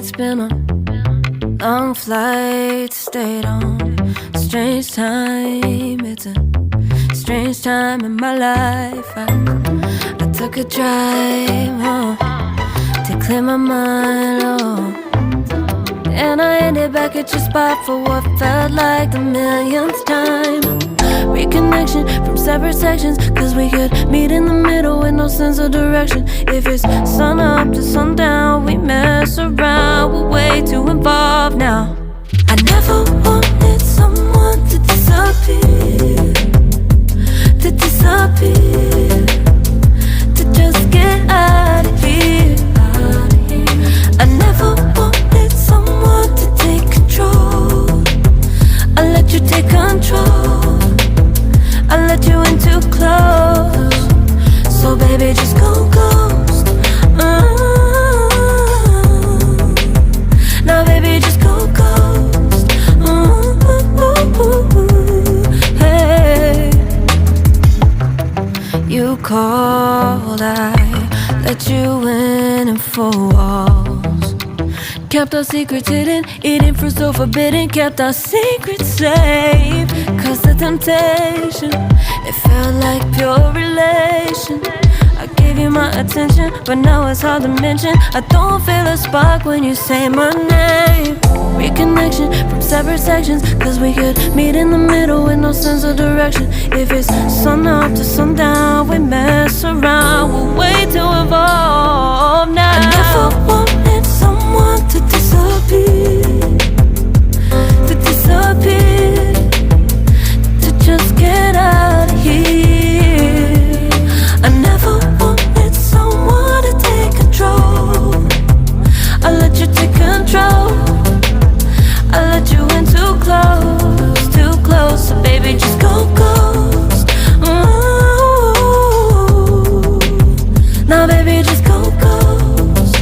It's been a long flight, stayed on a strange time. It's a strange time in my life. I took a drive home to clear my mind, and I ended back at your spot for what felt like the millionth time. Reconnection from separate sections, cause we could meet in the middle with no sense of direction. If it's sun up to sundown, we mess around, we're way too involved now. I never wanted someone to disappear, to just get out of here. I never wanted someone to take control. I let you take control, I let you in too close. So baby, just go ghost. Now baby, just go ghost. Hey, you called, I let you in 4 walls. Kept our secrets hidden, eating fruit so forbidden. Kept our secrets safe, cause the temptation, it felt like pure relation. I gave you my attention, but now it's hard to mention. I don't feel a spark when you say my name. Reconnection from separate sections, cause we could meet in the middle with no sense of direction. If it's sun up to sundown, we mess around, we'll wait to evolve now. I never wanted someone to disappear, to disappear, to just get out of here. I never wanted someone to take control. I let you take control, I let you in too close, so baby just go ghost. Now baby just go ghost.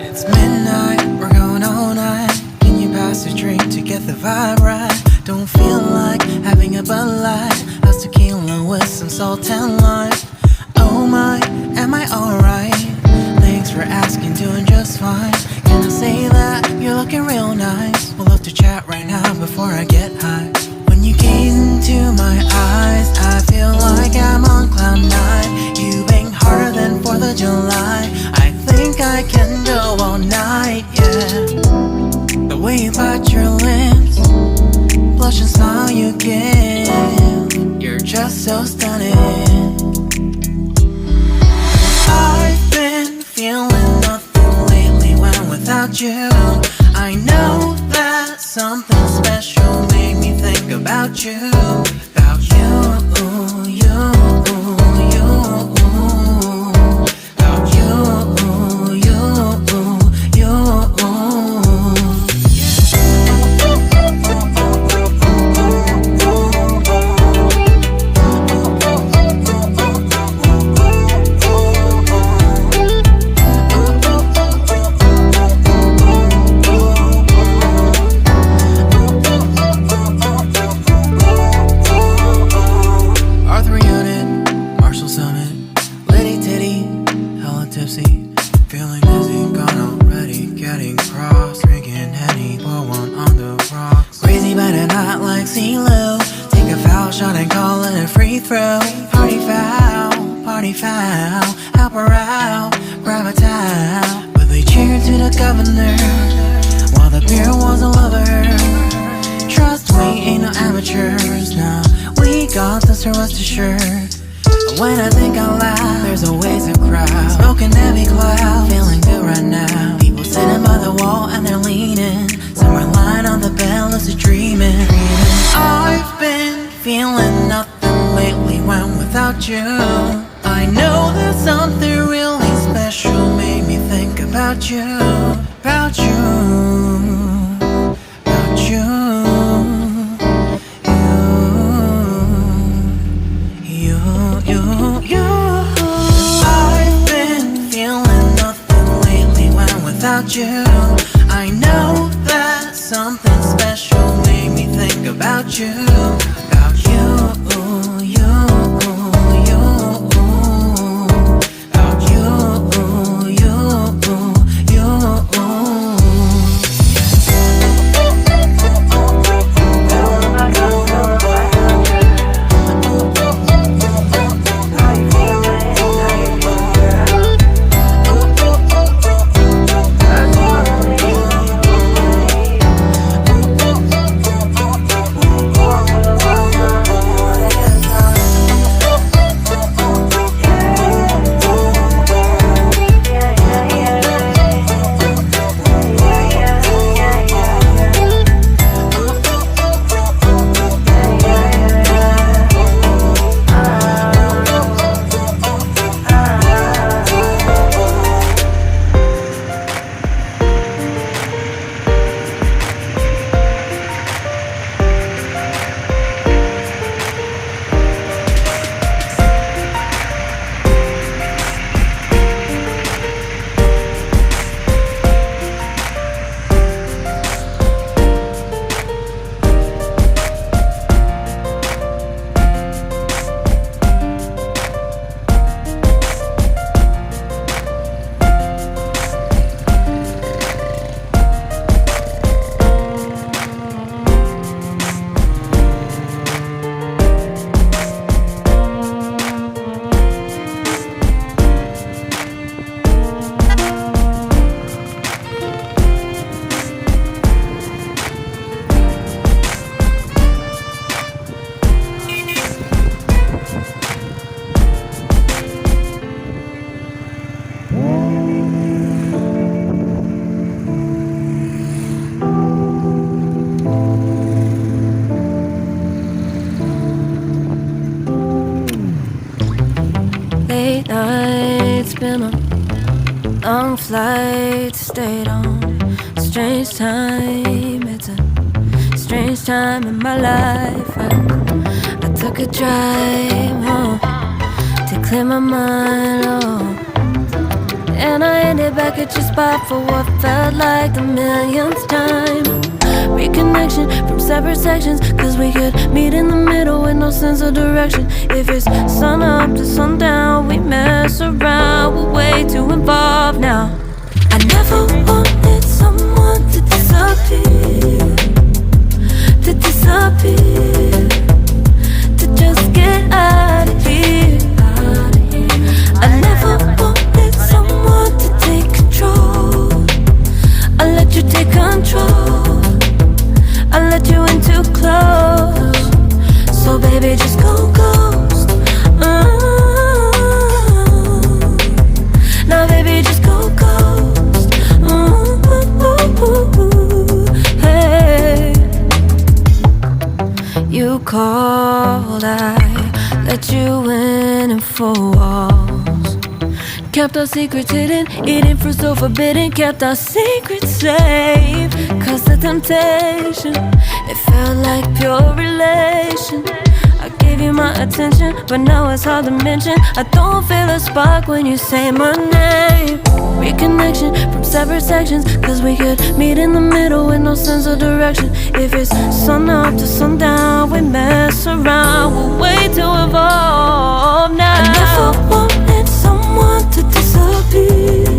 It's midnight, we're going all night. Can you pass a drink to get the vibe right? Don't feel like having a Bud Light. How's tequila with some salt and lime? Oh my, am I alright? Thanks for asking, doing just fine. Can I say that you're looking real nice? We'll love to chat right now before I get high. When you gaze into my eyes, I feel like I'm on cloud nine. You bang harder than 4th of July. I think I can go all night, yeah. The way you bite your lips, blush and smile you give, you're just so stunning. I've been feeling nothing lately when without you. I know that something special made me think about you. About you, you, you. About you, you, you. Arthur Unit, Marshall Summit, Liddy Titty, hella tipsy, feeling dizzy, gone already, getting cross, drinking Henny, pour one on the rocks. Crazy but not like CeeLo, take a foul shot and call it a free throw. Party foul, help her out, grab a towel. But they cheered to the governor, while the beer was a lover. Trust we ain't no amateurs, nah, we got this, rest assured. When I think out loud, there's always a crowd, smoking heavy cloud, feeling good right now. People sitting by the wall and they're leaning, some are lying on the bed, lucid dreaming. I've been feeling nothing lately when without you. I know that something really special made me think about you. About you, about you. I've been feeling nothing lately when without you. I know that something special made me think about you. About you, you, you. About you, you, you. Late nights, been a long flight, stayed on. Strange time, it's a strange time in my life. I took a drive home to clear my mind, oh. And I ended back at your spot for what felt like the millionth time. Reconnection from separate sections, cause we could meet in the middle with no sense of direction. If it's sun up to sundown, we mess around, we're way too involved now. I never wanted someone to disappear, to disappear, to just get out of here. I never wanted someone to take control. I let you take control, I let you in too close. So baby, just go ghost. Now baby, just go ghost. Hey, you called, I let you in and 4 walls. Kept our secrets hidden, eating fruit so forbidden. Kept our secrets safe, cause the temptation, it felt like pure relation. I gave you my attention, but now it's hard to mention. I don't feel a spark when you say my name. Reconnection from separate sections, cause we could meet in the middle with no sense of direction. If it's sun up to sundown, we mess around, we're way too evolved now. I never wanted someone to disappear,